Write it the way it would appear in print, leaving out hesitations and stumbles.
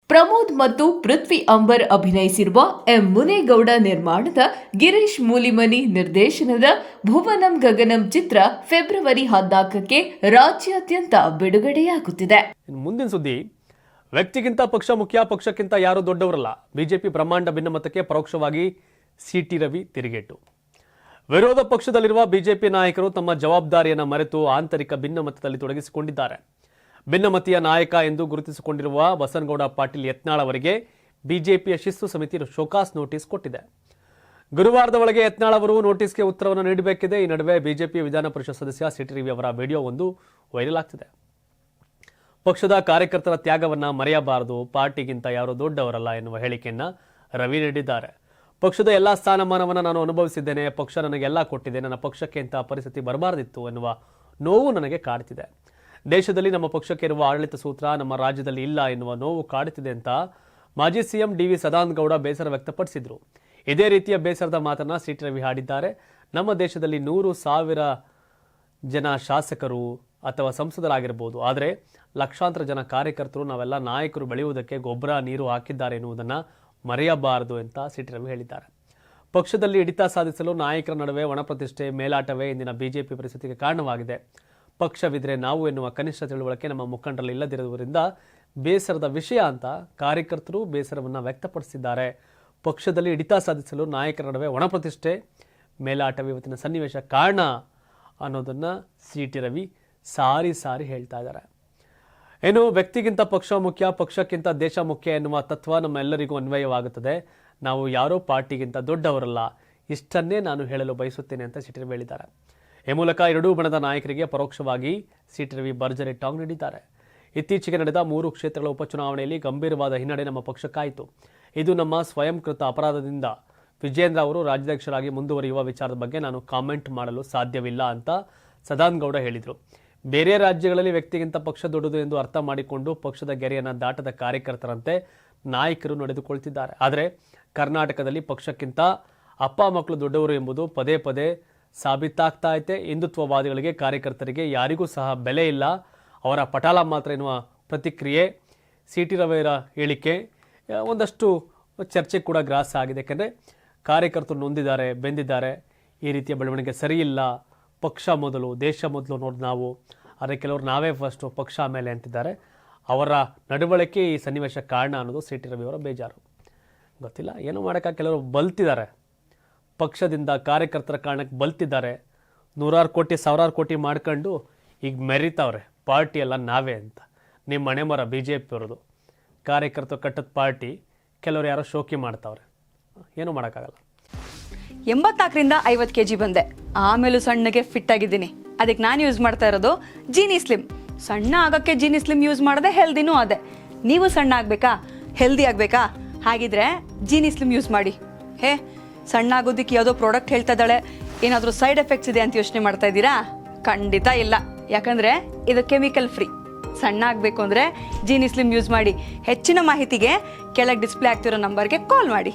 ಪ್ರಮೋದ್ ಮತ್ತು ಪೃಥ್ವಿ ಅಂಬರ್ ಅಭಿನಯಿಸಿರುವ ಎಂ ಮುನೇಗೌಡ ನಿರ್ಮಾಣದ ಗಿರೀಶ್ ಮೂಲಿಮನಿ ನಿರ್ದೇಶನದ ಭುವನಂ ಗಗನಂ ಚಿತ್ರ ಫೆಬ್ರವರಿ 14ಕ್ಕೆ ರಾಜ್ಯಾದ್ಯಂತ ಬಿಡುಗಡೆಯಾಗುತ್ತಿದೆ. ಮುಂದಿನ ಸುದ್ದಿ, ವ್ಯಕ್ತಿಗಿಂತ ಪಕ್ಷ ಮುಖ್ಯ, ಪಕ್ಷಕ್ಕಿಂತ ಯಾರು ದೊಡ್ಡವರಲ್ಲ. ಬಿಜೆಪಿ ಬ್ರಹ್ಮಾಂಡ ಭಿನ್ನಮತಕ್ಕೆ ಪರೋಕ್ಷವಾಗಿ ಸಿಟಿ ರವಿ ತಿರುಗೇಟು. ವಿರೋಧ ಪಕ್ಷದಲ್ಲಿರುವ ಬಿಜೆಪಿ ನಾಯಕರು ತಮ್ಮ ಜವಾಬ್ದಾರಿಯನ್ನು ಮರೆತು ಆಂತರಿಕ ಭಿನ್ನಮತದಲ್ಲಿ ತೊಡಗಿಸಿಕೊಂಡಿದ್ದಾರೆ. ಭಿನ್ನಮತೀಯ ನಾಯಕ ಎಂದು ಗುರುತಿಸಿಕೊಂಡಿರುವ ಬಸನಗೌಡ ಪಾಟೀಲ್ ಯತ್ನಾಳ್ ಅವರಿಗೆ ಬಿಜೆಪಿಯ ಶಿಸ್ತು ಸಮಿತಿ ಶೋಕಾಸ್ ನೋಟಿಸ್ ಕೊಟ್ಟಿದೆ. ಗುರುವಾರದ ಒಳಗೆ ಯತ್ನಾಳ್ ಅವರು ನೋಟಿಸ್ಗೆ ಉತ್ತರವನ್ನು ನೀಡಬೇಕಿದೆ. ಈ ನಡುವೆ ಬಿಜೆಪಿ ವಿಧಾನ ಪರಿಷತ್ ಸದಸ್ಯ ಸಿಟಿ ರವಿ ಅವರ ವಿಡಿಯೋ ಒಂದು ವೈರಲ್ ಆಗ್ತಿದೆ. ಪಕ್ಷದ ಕಾರ್ಯಕರ್ತರ ತ್ಯಾಗವನ್ನ ಮರೆಯಬಾರದು, ಪಾರ್ಟಿಗಿಂತ ಯಾರು ದೊಡ್ಡವರಲ್ಲ ಎನ್ನುವ ಹೇಳಿಕೆಯನ್ನ ರವಿ ನೀಡಿದ್ದಾರೆ. ಪಕ್ಷದ ಎಲ್ಲಾ ಸ್ಥಾನಮಾನವನ್ನು ನಾನು ಅನುಭವಿಸಿದ್ದೇನೆ, ಪಕ್ಷ ನನಗೆಲ್ಲ ಕೊಟ್ಟಿದೆ, ನನ್ನ ಪಕ್ಷಕ್ಕೆ ಇಂತಹ ಪರಿಸ್ಥಿತಿ ಬರಬಾರದಿತ್ತು ಎನ್ನುವ ನೋವು ನನಗೆ ಕಾಡ್ತಿದೆ. ದೇಶದಲ್ಲಿ ನಮ್ಮ ಪಕ್ಷಕ್ಕೆ ಇರುವ ಆಡಳಿತ ಸೂತ್ರ ನಮ್ಮ ರಾಜ್ಯದಲ್ಲಿ ಇಲ್ಲ ಎನ್ನುವ ನೋವು ಕಾಡುತ್ತಿದೆ ಅಂತ ಮಾಜಿ ಸಿಎಂ ಡಿ ವಿ ಸದಾನಂದಗೌಡ ಬೇಸರ ವ್ಯಕ್ತಪಡಿಸಿದ್ರು. ಇದೇ ರೀತಿಯ ಬೇಸರದ ಮಾತನ್ನ ಸಿಟಿ ರವಿ ಹಾಡಿದ್ದಾರೆ. ನಮ್ಮ ದೇಶದಲ್ಲಿ 100,000 ಜನ ಶಾಸಕರು ಅಥವಾ ಸಂಸದರಾಗಿರಬಹುದು, ಆದರೆ ಲಕ್ಷಾಂತರ ಜನ ಕಾರ್ಯಕರ್ತರು, ನಾವೆಲ್ಲ ನಾಯಕರು ಬೆಳೆಯುವುದಕ್ಕೆ ಗೊಬ್ಬರ ನೀರು ಹಾಕಿದ್ದಾರೆ ಎನ್ನುವುದನ್ನು ಮರೆಯಬಾರದು ಅಂತ ಸಿಟಿ ರವಿ ಹೇಳಿದ್ದಾರೆ. ಪಕ್ಷದಲ್ಲಿ ಹಿಡಿತ ಸಾಧಿಸಲು ನಾಯಕರ ನಡುವೆ ಒಣಪ್ರತಿಷ್ಠೆ, ಮೇಲಾಟವೇ ಇಂದಿನ ಬಿಜೆಪಿ ಪರಿಸ್ಥಿತಿಗೆ ಕಾರಣವಾಗಿದೆ. ಪಕ್ಷವಿದ್ರೆ ನಾವು ಎನ್ನುವ ಕನಿಷ್ಠ ತಿಳುವಳಿಕೆ ನಮ್ಮ ಮುಖಂಡರಲ್ಲಿ ಇಲ್ಲದಿರುವುದರಿಂದ ಬೇಸರದ ವಿಷಯ ಅಂತ ಕಾರ್ಯಕರ್ತರು ಬೇಸರವನ್ನು ವ್ಯಕ್ತಪಡಿಸಿದ್ದಾರೆ. ಪಕ್ಷದಲ್ಲಿ ಹಿಡಿತ ಸಾಧಿಸಲು ನಾಯಕರ ನಡುವೆ ಒಣಪ್ರತಿಷ್ಠೆ, ಮೇಲಾಟವೇ ಇವತ್ತಿನ ಸನ್ನಿವೇಶ ಕಾರಣ ಅನ್ನೋದನ್ನು ಸಿಟಿ ರವಿ ಸಾರಿ ಹೇಳ್ತಾ ಇದ್ದಾರೆ. ಏನು, ವ್ಯಕ್ತಿಗಿಂತ ಪಕ್ಷ ಮುಖ್ಯ, ಪಕ್ಷಕ್ಕಿಂತ ದೇಶ ಮುಖ್ಯ ಎನ್ನುವ ತತ್ವ ನಮ್ಮೆಲ್ಲರಿಗೂ ಅನ್ವಯವಾಗುತ್ತದೆ. ನಾವು ಯಾರೋ ಪಾರ್ಟಿಗಿಂತ ದೊಡ್ಡವರಲ್ಲ, ಇಷ್ಟನ್ನೇ ನಾನು ಹೇಳಲು ಬಯಸುತ್ತೇನೆ ಅಂತ ಸಿಟಿ ರವಿ ಹೇಳಿದ್ದಾರೆ. ಈ ಮೂಲಕ ಎರಡೂ ಬಣದ ನಾಯಕರಿಗೆ ಪರೋಕ್ಷವಾಗಿ ಸಿಟಿ ರವಿ ಭರ್ಜರಿ ಟಾಂಗ್ ನೀಡಿದ್ದಾರೆ. ಇತ್ತೀಚೆಗೆ ನಡೆದ 3 ಕ್ಷೇತ್ರಗಳ ಉಪಚುನಾವಣೆಯಲ್ಲಿ ಗಂಭೀರವಾದ ಹಿನ್ನಡೆ ನಮ್ಮ ಪಕ್ಷಕ್ಕಾಯಿತು. ಇದು ನಮ್ಮ ಸ್ವಯಂಕೃತ ಅಪರಾಧದಿಂದ ವಿಜೇಂದ್ರ ಅವರು ರಾಜ್ಯಾಧ್ಯಕ್ಷರಾಗಿ ಮುಂದುವರಿಯುವ ವಿಚಾರದ ಬಗ್ಗೆ ನಾನು ಕಾಮೆಂಟ್ ಮಾಡಲು ಸಾಧ್ಯವಿಲ್ಲ ಅಂತ ಸದಾನಂದಗೌಡ ಹೇಳಿದರು. ಬೇರೆ ರಾಜ್ಯಗಳಲ್ಲಿ ವ್ಯಕ್ತಿಗಿಂತ ಪಕ್ಷ ದೊಡ್ಡದು ಎಂದು ಅರ್ಥ ಮಾಡಿಕೊಂಡು ಪಕ್ಷದ ಗೆರೆಯನ್ನು ದಾಟದ ಕಾರ್ಯಕರ್ತರಂತೆ ನಾಯಕರು ನಡೆದುಕೊಳ್ತಿದ್ದಾರೆ. ಆದರೆ ಕರ್ನಾಟಕದಲ್ಲಿ ಪಕ್ಷಕ್ಕಿಂತ ಅಪ್ಪ ಮಕ್ಕಳು ದೊಡ್ಡವರು ಎಂಬುದು ಪದೇ ಪದೇ ಸಾಬೀತಾಗ್ತಾ ಐತೆ. ಹಿಂದುತ್ವವಾದಿಗಳಿಗೆ, ಕಾರ್ಯಕರ್ತರಿಗೆ ಯಾರಿಗೂ ಸಹ ಬೆಲೆ ಇಲ್ಲ, ಅವರ ಪಟಾಲ ಮಾತ್ರ ಎನ್ನುವ ಪ್ರತಿಕ್ರಿಯೆ ಸಿಟಿ ರವಿಯವರ ಹೇಳಿಕೆ ಒಂದಷ್ಟು ಚರ್ಚೆ ಕೂಡ ಗ್ರಾಸ ಆಗಿದೆ. ಯಾಕೆಂದರೆ ಕಾರ್ಯಕರ್ತರು ನೊಂದಿದ್ದಾರೆ, ಬೆಂದಿದ್ದಾರೆ. ಈ ರೀತಿಯ ಬೆಳವಣಿಗೆ ಸರಿಯಿಲ್ಲ, ಪಕ್ಷ ಮೊದಲು, ದೇಶ ಮೊದಲು ನೋಡಿ ನಾವು, ಆದರೆ ಕೆಲವರು ನಾವೇ ಫಸ್ಟು, ಪಕ್ಷ ಆಮೇಲೆ ಅಂತಿದ್ದಾರೆ. ಅವರ ನಡವಳಿಕೆ ಈ ಸನ್ನಿವೇಶ ಕಾರಣ ಅನ್ನೋದು ಸಿಟಿ ರವಿಯವರ ಬೇಜಾರು. ಗೊತ್ತಿಲ್ಲ, ಏನೂ ಮಾಡೋಕ್ಕೆ ಕೆಲವರು ಬಲ್ತಿದ್ದಾರೆ, ಪಕ್ಷದಿಂದ ಕಾರ್ಯಕರ್ತರ ಕಾರಣಕ್ಕೆ ಬಲ್ತಿದ್ದಾರೆ. 100 ಕೋಟಿ 1000 ಕೋಟಿ ಮಾಡ್ಕೊಂಡು ಈಗ ಮೆರಿತಾವ್ರೆ, ಪಾರ್ಟಿ ಎಲ್ಲ ನಾವೇ ಅಂತ. ನಿಮ್ಮ ಮನೆ ಮರ ಬಿಜೆಪಿ ಅವ್ರದ್ದು, ಕಾರ್ಯಕರ್ತರು ಕಟ್ಟದ ಪಾರ್ಟಿ, ಕೆಲವರು ಯಾರೋ ಶೋಕಿ ಮಾಡ್ತಾವ್ರೆ, ಏನೂ ಮಾಡೋಕ್ಕಾಗಲ್ಲ. 84ರಿಂದ 50 kg ಬಂದೆ, ಆಮೇಲೂ ಸಣ್ಣಗೆ ಫಿಟ್ ಆಗಿದ್ದೀನಿ. ಅದಕ್ಕೆ ನಾನು ಯೂಸ್ ಮಾಡ್ತಾ ಇರೋದು ಜೀನಿ ಸ್ಲಿಮ್. ಸಣ್ಣ ಆಗೋಕ್ಕೆ ಜೀನಿ ಸ್ಲಿಮ್ ಯೂಸ್ ಮಾಡಿದೆ, ಹೆಲ್ದಿನೂ ಅದೇ. ನೀವು ಸಣ್ಣ ಆಗಬೇಕಾ, ಹೆಲ್ದಿ ಆಗಬೇಕಾ? ಹಾಗಿದ್ರೆ ಜೀನಿ ಸ್ಲಿಮ್ ಯೂಸ್ ಮಾಡಿ. ಸಣ್ಣ ಆಗೋದಕ್ಕೆ ಯಾವುದೋ ಪ್ರಾಡಕ್ಟ್ ಹೇಳ್ತಾ ಇದ್ದಾಳೆ, ಏನಾದರೂ ಸೈಡ್ ಎಫೆಕ್ಟ್ಸ್ ಇದೆ ಅಂತ ಯೋಚನೆ ಮಾಡ್ತಾ ಇದ್ದೀರಾ? ಖಂಡಿತ ಇಲ್ಲ, ಯಾಕಂದರೆ ಇದು ಕೆಮಿಕಲ್ ಫ್ರೀ. ಸಣ್ಣ ಆಗಬೇಕು ಅಂದರೆ ಜೀನಿ ಸ್ಲಿಮ್ ಯೂಸ್ ಮಾಡಿ. ಹೆಚ್ಚಿನ ಮಾಹಿತಿಗೆ ಕೆಳಗೆ ಡಿಸ್ಪ್ಲೇ ಆಗ್ತಿರೋ ನಂಬರ್ಗೆ ಕಾಲ್ ಮಾಡಿ.